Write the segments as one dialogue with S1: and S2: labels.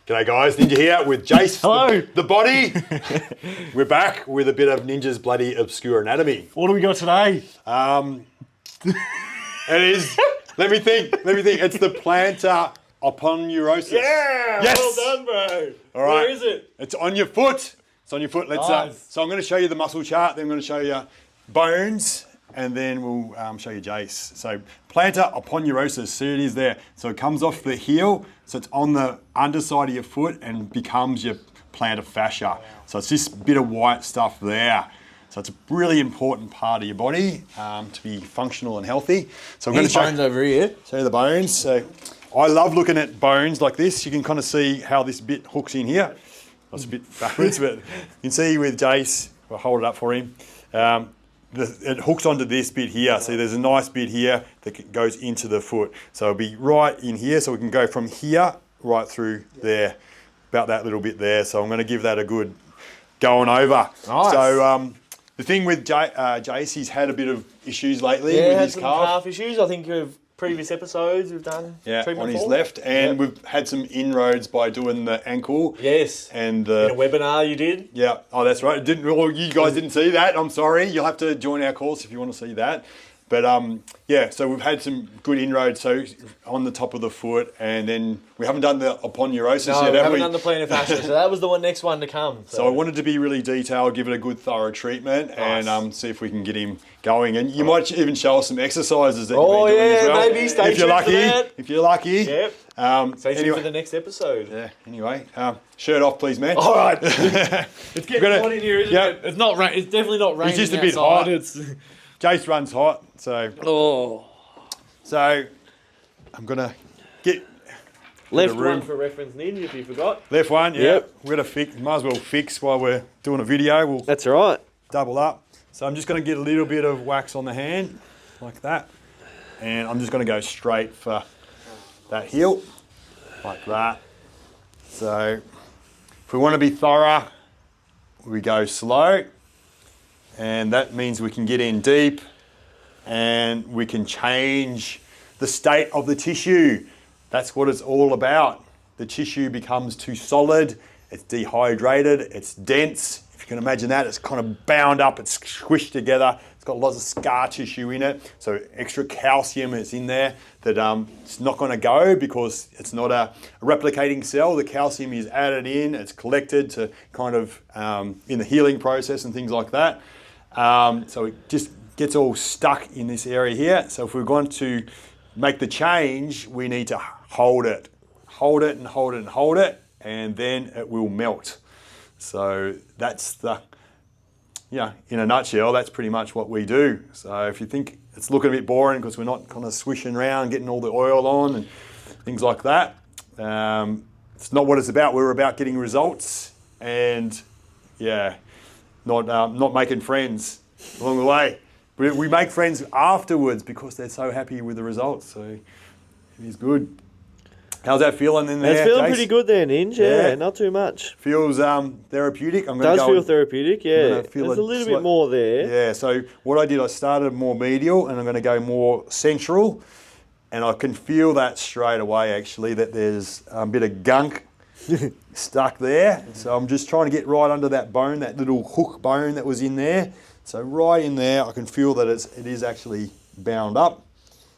S1: G'day guys, Ninja here with Jace.
S2: Hello.
S1: The body. We're back with a bit of Ninja's bloody obscure anatomy.
S2: What do we got today?
S1: It is, let me think. It's the plantar aponeurosis.
S2: Yeah,
S1: Yes.
S2: well done, bro.
S1: All right.
S2: Where is it?
S1: It's on your foot. Let's,
S2: Nice.
S1: so I'm going to show you the muscle chart, then I'm going to show you bones, and then we'll show you Jace. So plantar aponeurosis, see it is there. So it comes off the heel, so it's on the underside of your foot and becomes your plantar fascia. So it's this bit of white stuff there. So it's a really important part of your body to be functional and healthy. So I'm going to show
S2: bones over here.
S1: Show you the bones. So I love looking at bones like this. You can kind of see how this bit hooks in here. That's a bit backwards, but you can see with Jace, I'll hold it up for him. It hooks onto this bit here. See, there's a nice bit here that goes into the foot. So it'll be right in here. So we can go from here right through there, about that little bit there. So I'm going to give that a good going over.
S2: Nice.
S1: So the thing with Jace, he's had a bit of issues lately with
S3: had
S1: his
S3: some
S1: calf.
S3: calf issues. I think of previous episodes we've done treatment
S1: on his
S3: for.
S1: left, and we've had some inroads by doing the ankle.
S3: Yes.
S1: And
S3: In a webinar you did.
S1: yeah, oh that's right. You guys didn't see that. I'm sorry. You'll have to join our course if you want to see that. But yeah, so we've had some good inroads. So on the top of the foot, and then we haven't done the aponeurosis
S3: No,
S1: yet,
S3: we
S1: have
S3: haven't
S1: we?
S3: done the plantar fascia, so that was the next one to come.
S1: So I wanted to be really detailed, give it a good thorough treatment, and see if we can get him going. And you might even show us some exercises that you've been doing as well.
S3: Maybe stay
S1: if you're
S3: tuned
S1: lucky.
S3: for that.
S1: If you're lucky.
S3: Yep. Stay tuned
S1: Anyway.
S3: for the next episode.
S1: Yeah. Anyway, shirt off, please, man.
S3: All right.
S2: It's getting hot in here, isn't it? It's not rain. It's definitely not raining.
S1: It's just a bit
S2: outside.
S1: hot. Jace runs hot, so I'm gonna get
S3: Left
S1: room.
S3: one for reference, Ninja, if you forgot.
S1: left one. Yeah,
S3: Yep.
S1: we're gonna fix. Might as well fix while we're doing a video. We'll
S3: That's right.
S1: double up. So I'm just gonna get a little bit of wax on the hand, like that, and I'm just gonna go straight for that heel, like that. So if we want to be thorough, we go slow, and that means we can get in deep, and we can change the state of the tissue. That's what it's all about. The tissue becomes too solid, it's dehydrated, it's dense. If you can imagine that, it's kind of bound up, it's squished together. It's got lots of scar tissue in it, so extra calcium is in there that it's not going to go because it's not a replicating cell. The calcium is added in, it's collected to kind of in the healing process and things like that. So it just gets all stuck in this area here. So if we're going to make the change, we need to hold it and hold it and hold it, and then it will melt. So that's in a nutshell, that's pretty much what we do. So if you think it's looking a bit boring because we're not kind of swishing around, getting all the oil on and things like that, it's not what it's about. We're about getting results and not making friends along the way. We make friends afterwards because they're so happy with the results. So it is good. How's that feeling in there?
S3: It's feeling
S1: Jace?
S3: pretty good there, Ninja. Yeah, not too much.
S1: Feels therapeutic.
S3: Does feel therapeutic, yeah.
S1: gonna feel
S3: There's
S1: a
S3: a little bit more there.
S1: Yeah, so what I did, I started more medial and I'm going to go more central. And I can feel that straight away, actually, that there's a bit of gunk stuck there. So I'm just trying to get right under that bone, that little hook bone that was in there. So right in there, I can feel that it is actually bound up.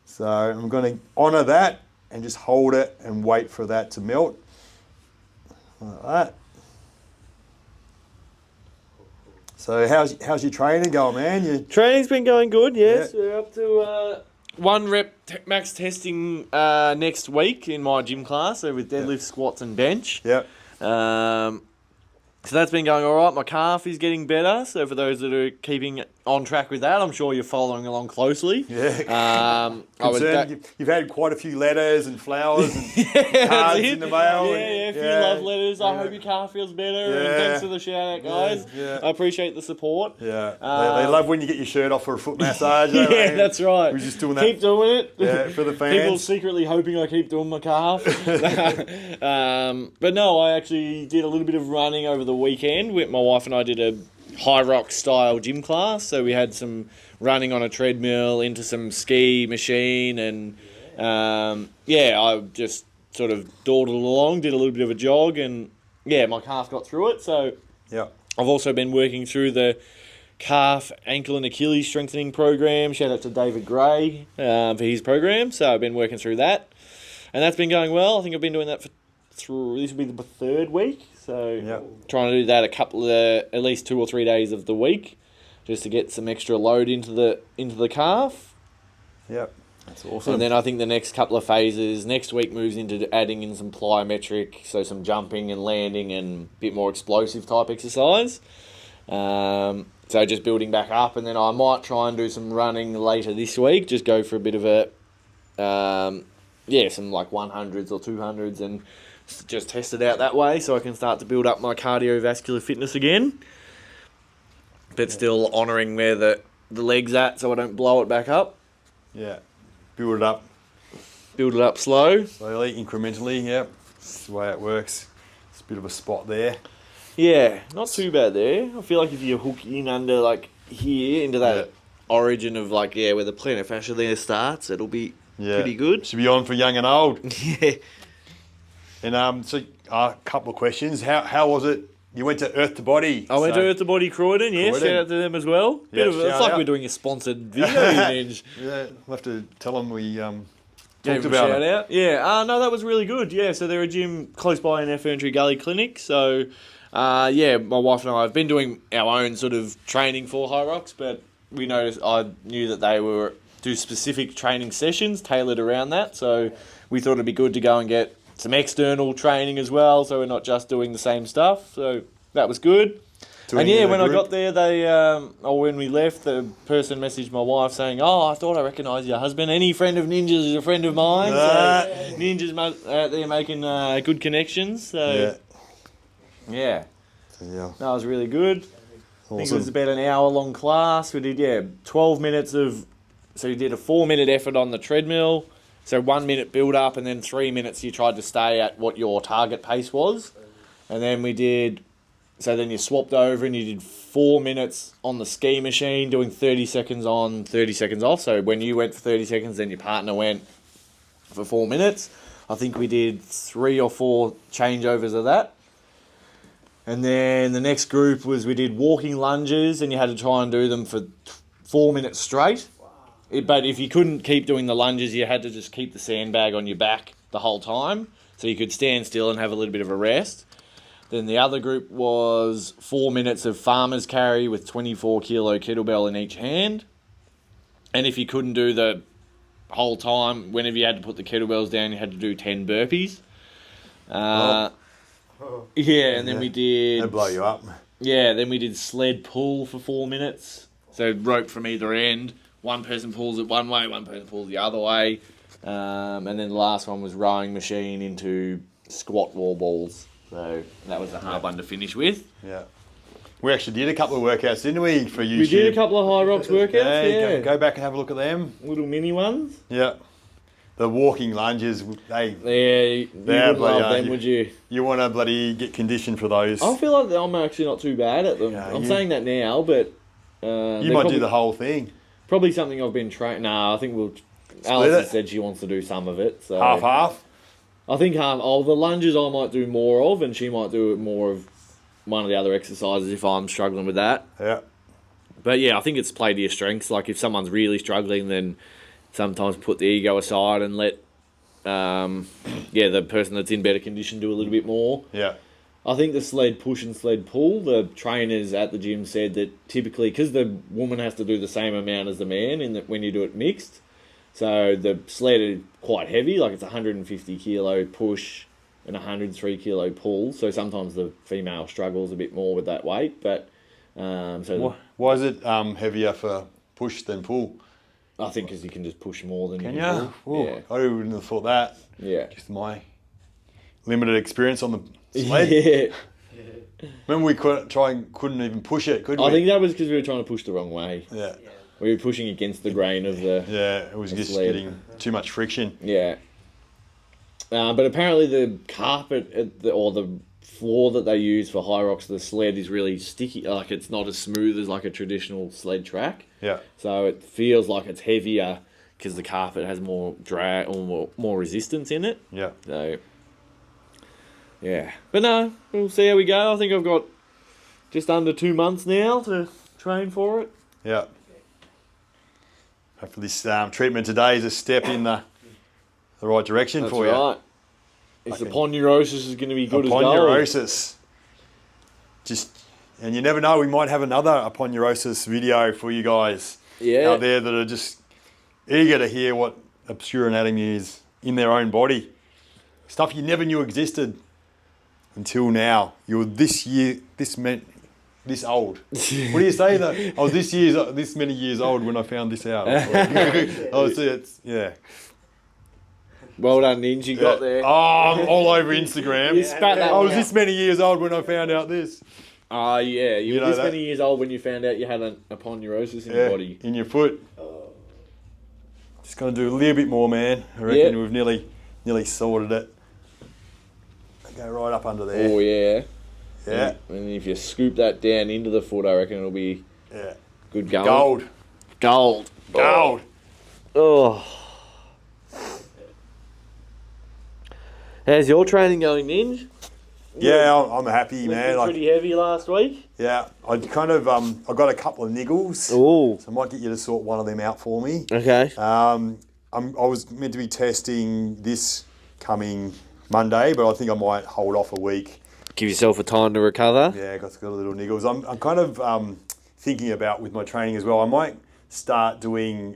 S1: So I'm going to honour that and just hold it and wait for that to melt. Like that. So how's your training going, man?
S3: Training's been going good, yes.
S1: Yeah.
S3: We're up to 1 rep max testing next week in my gym class, so with deadlift, squats and bench.
S1: Yep.
S3: So that's been going all right. My calf is getting better. So for those that are keeping on track with that, I'm sure you're following along closely.
S1: Yeah. You've had quite a few letters and flowers and cards in the mail.
S3: Yeah, a few love letters. I hope your calf feels better. And thanks for the shout out, guys.
S1: Yeah.
S3: I appreciate the support.
S1: Yeah. They love when you get your shirt off for a foot massage.
S3: Yeah, that's right.
S1: We're just doing that.
S3: Keep doing it.
S1: Yeah, for the fans.
S3: People secretly hoping I keep doing my calf. But no, I actually did a little bit of running over the weekend. My wife and I did a Hyrox style gym class. So we had some running on a treadmill into some ski machine and I just sort of dawdled along, did a little bit of a jog, and yeah, my calf got through it. So
S1: Yeah.
S3: I've also been working through the calf, ankle and Achilles strengthening program. Shout out to David Gray for his program. So I've been working through that, and that's been going well. I think I've been doing that this will be the 3rd week. So trying to do that at least 2 or 3 days of the week, just to get some extra load into the calf.
S1: Yep. That's awesome.
S3: And then I think the next couple of phases, next week moves into adding in some plyometric, so some jumping and landing and a bit more explosive type exercise. So just building back up, and then I might try and do some running later this week, just go for a bit of some like 100s or 200s and just test it out that way so I can start to build up my cardiovascular fitness again. But still honouring where the leg's at so I don't blow it back up.
S1: Yeah. Build it up.
S3: Build it up slowly,
S1: Incrementally, yep. That's the way it works. It's a bit of a spot there.
S3: Yeah, not too bad there. I feel like if you hook in under like here into that origin of like where the plantar fascia there starts, it'll be pretty good.
S1: Should be on for young and old.
S3: Yeah.
S1: And so a couple of questions. How was it? You went to Earth to Body.
S3: I went to Earth to Body Croydon, shout out to them as well. It's like we're doing a sponsored video.
S1: Yeah, we'll have to tell them we talked about it.
S3: Out. Yeah, no, that was really good. Yeah, so they're a gym close by in our Ferntree Gully clinic. So, my wife and I have been doing our own sort of training for Hyrox, but I knew that they were do specific training sessions tailored around that. So we thought it'd be good to go and get some external training as well, so we're not just doing the same stuff. So that was good. When I got there, when we left, the person messaged my wife saying, I thought I recognised your husband. Any friend of Ninja's is a friend of mine. So Ninja's out there making good connections. So yeah. That was really good. Awesome. I think it was about an hour-long class. We did, 12 minutes of... So you did a 4-minute effort on the treadmill. So 1 minute build up, and then 3 minutes you tried to stay at what your target pace was. And then we did, so then you swapped over and you did 4 minutes on the ski machine, doing 30 seconds on, 30 seconds off. So when you went for 30 seconds, then your partner went for 4 minutes. I think we did 3 or 4 changeovers of that. And then the next group was we did walking lunges, and you had to try and do them for 4 minutes straight. But if you couldn't keep doing the lunges, you had to just keep the sandbag on your back the whole time, so you could stand still and have a little bit of a rest. Then the other group was 4 minutes of farmer's carry with 24 kilo kettlebell in each hand. And if you couldn't do the whole time, whenever you had to put the kettlebells down, you had to do 10 burpees. And then we did...
S1: They'll blow you up.
S3: Yeah, then we did sled pull for 4 minutes. So rope from either end. One person pulls it one way, one person pulls the other way. And then the last one was rowing machine into squat wall balls. So that was a hard one to finish with.
S1: Yeah. We actually did a couple of workouts, didn't we, for YouTube?
S3: We did a couple of Hyrox workouts,
S1: Go back and have a look at them.
S3: Little mini ones.
S1: Yeah. The walking lunges,
S3: you would love them, would you?
S1: You want to bloody get conditioned for those.
S3: I feel like I'm actually not too bad at them. I'm saying that now, but...
S1: you might do the whole thing.
S3: Probably something I've been trained... Nah, I think Alice has said she wants to do some of it. So
S1: half?
S3: I think half. The lunges I might do more of, and she might do more of one of the other exercises if I'm struggling with that.
S1: Yeah.
S3: But yeah, I think it's play to your strengths. Like if someone's really struggling, then sometimes put the ego aside and let the person that's in better condition do a little bit more.
S1: Yeah.
S3: I think the sled push and sled pull, the trainers at the gym said that typically, because the woman has to do the same amount as the man when you do it mixed, so the sled is quite heavy, like it's 150 kilo push and 103 kilo pull, so sometimes the female struggles a bit more with that weight, but...
S1: Why is it heavier for push than pull?
S3: I think because you can just push more than
S1: you
S3: can pull.
S1: Yeah. I wouldn't have thought that.
S3: Yeah.
S1: Just my limited experience on the sled.
S3: Yeah.
S1: Remember we couldn't even push it, could we?
S3: I think that was because we were trying to push the wrong way.
S1: Yeah.
S3: We were pushing against the grain of the...
S1: Yeah, it was just
S3: sled.
S1: getting too much friction.
S3: Yeah. But apparently the carpet or the floor that they use for Hyrox, the sled, is really sticky. Like it's not as smooth as like a traditional sled track.
S1: Yeah.
S3: So it feels like it's heavier because the carpet has more drag or more resistance in it.
S1: Yeah.
S3: So, yeah. But no, we'll see how we go. I think I've got just under 2 months now to train for it.
S1: Yeah. Hopefully this treatment today is a step in the right direction
S3: That's
S1: for you.
S3: right. If the Aponeurosis is going to be good as gold.
S1: Aponeurosis. And you never know, we might have another Aponeurosis video for you guys out there that are just eager to hear what obscure anatomy is in their own body. Stuff you never knew existed until now. You're this old. What do you say that? I was this many years old when I found this out. Yeah.
S3: Well done, Ninja. You got there.
S1: Oh, I'm all over Instagram.
S3: You spat that
S1: I was
S3: one
S1: this many years old when I found out this.
S3: Oh, yeah. You were
S1: know
S3: this
S1: that?
S3: many years old when you found out you had an Aponeurosis in your body.
S1: In your foot. Just going to do a little bit more, man. I reckon we've nearly sorted it. Go right up under there.
S3: Oh, yeah.
S1: Yeah.
S3: And if you scoop that down into the foot, I reckon it'll be good going.
S1: Gold.
S3: Oh. How's your training going, Ninj?
S1: Yeah, I'm happy, man.
S3: Pretty heavy last week.
S1: Yeah, I kind of I got a couple of niggles.
S3: Oh.
S1: So I might get you to sort one of them out for me.
S3: Okay.
S1: I was meant to be testing this coming Monday, but I think I might hold off a week.
S3: Give yourself a time to recover.
S1: Yeah, got a little niggles. I'm kind of thinking about with my training as well. I might start doing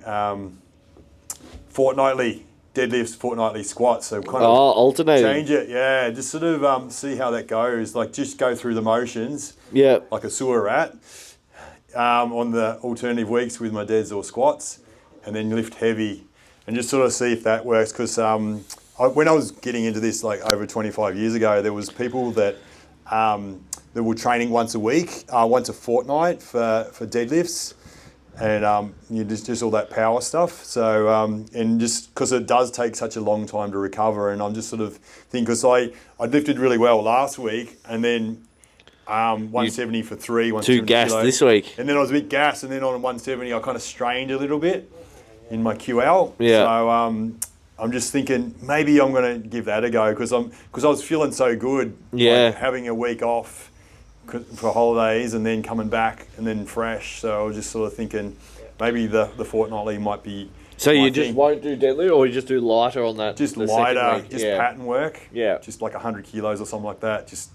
S1: fortnightly deadlifts, fortnightly squats. So kind of
S3: alternating.
S1: Change it. Yeah, just sort of see how that goes. Like just go through the motions.
S3: Yeah.
S1: Like a sewer rat on the alternative weeks with my deads or squats, and then lift heavy, and just sort of see if that works. Because when I was getting into this like over 25 years ago, there was people that were training once a week, once a fortnight for deadlifts, and you just all that power stuff. So and just because it does take such a long time to recover, and I'm just sort of thinking because I lifted really well last week, and then 170 for 3, 170
S3: too gassed
S1: kilos.
S3: this week.
S1: And then I was a bit gassed, and then on 170 I kind of strained a little bit in my QL.
S3: Yeah.
S1: So I'm just thinking maybe I'm going to give that a go because I was feeling so good.
S3: Yeah.
S1: Like having a week off for holidays and then coming back and then fresh. So I was just sort of thinking maybe the fortnightly might be.
S3: So you just won't do deadlift, or you just do lighter on that?
S1: Just lighter, just pattern work.
S3: Yeah.
S1: Just like 100 kilos or something like that. Just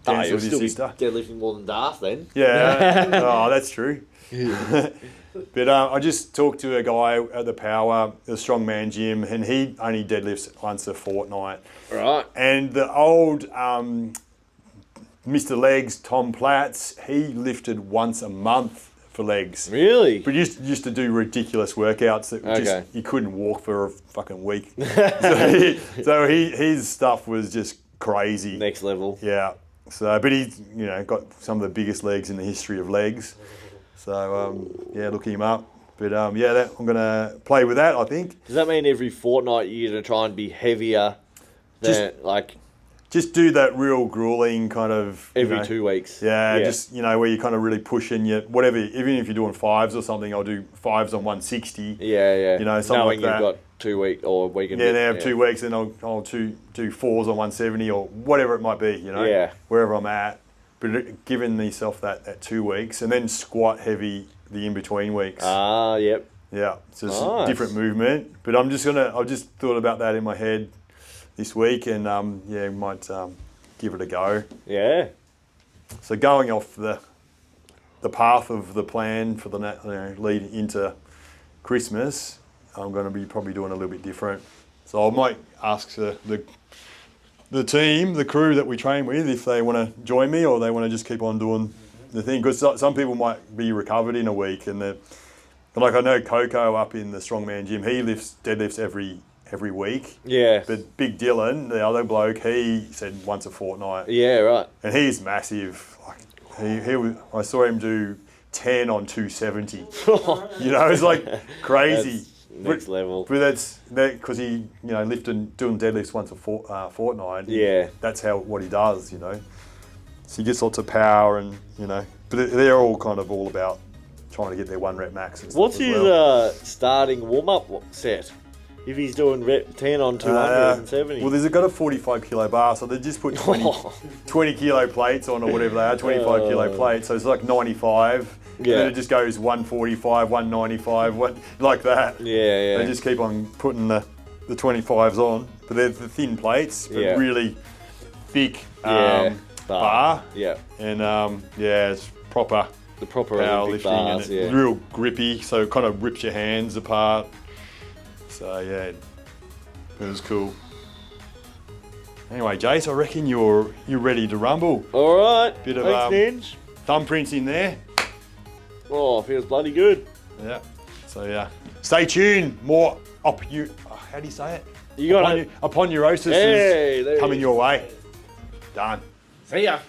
S3: Oh,
S1: dance
S3: you'll
S1: with your
S3: still
S1: sister.
S3: be deadlifting more than Darth then.
S1: Yeah. Oh, that's true. But I just talked to a guy at the strongman gym, and he only deadlifts once a fortnight.
S3: Right.
S1: And the old Mr. Legs, Tom Platts, he lifted once a month for legs.
S3: Really?
S1: But used to do ridiculous workouts that
S3: Okay.
S1: you couldn't walk for a fucking week. so his stuff was just crazy.
S3: Next level.
S1: Yeah. So, but he's got some of the biggest legs in the history of legs. So look him up. But I'm gonna play with that. I think.
S3: Does that mean every fortnight you're gonna try and be heavier than
S1: Just do that real grueling kind of
S3: every 2 weeks?
S1: Yeah, just where you're kind of really pushing your whatever. Even if you're doing 5s or something, I'll do 5s on 160.
S3: Yeah.
S1: Something
S3: knowing
S1: like that.
S3: you've got 2 week or a week and
S1: Yeah, they have 2 weeks, and I'll do 4s on 170 or whatever it might be.
S3: Yeah.
S1: Wherever I'm at. But giving myself that 2 weeks, and then squat heavy the in between weeks.
S3: Yep.
S1: Yeah, so it's
S3: Nice.
S1: a different movement. But I've just thought about that in my head this week, and might give it a go.
S3: Yeah.
S1: So going off the path of the plan for the lead into Christmas, I'm going to be probably doing a little bit different. So I might ask the team, the crew that we train with, if they want to join me or they want to just keep on doing the thing. Because some people might be recovered in a week, and like I know Coco up in the strongman gym, he deadlifts every week.
S3: Yeah.
S1: But Big Dylan, the other bloke, he said once a fortnight.
S3: Yeah, right.
S1: And he's massive. Like I saw him do 10 on 270. It's like crazy.
S3: Next level.
S1: But that's because he, doing deadlifts once a fortnight.
S3: Yeah.
S1: That's what he does. So he gets lots of power, and but they're all kind of all about trying to get their 1 rep max. And
S3: What's
S1: stuff as
S3: his
S1: well.
S3: starting warm-up set? If he's doing rep 10 on 270.
S1: Well, there's got a 45 kilo bar, so they just put 20 kilo plates on or whatever they are, 25 kilo plates. So it's like 95.
S3: Yeah.
S1: And then it just goes 145, 195, like that.
S3: Yeah.
S1: They just keep on putting the 25s on, but they're the thin plates, but really thick bar.
S3: Yeah.
S1: And it's proper.
S3: The proper
S1: powerlifting
S3: bars,
S1: and it's real grippy, so it kind of rips your hands apart. So yeah, it was cool. Anyway, Jace, I reckon you're ready to rumble.
S3: All right.
S1: Bit of
S3: Thanks, Ninj.
S1: thumbprints in there.
S3: Oh, feels bloody good.
S1: Yeah. So yeah, stay tuned. More how do you say it?
S3: You got
S1: Aponeurosis is coming your way. Done.
S2: See ya.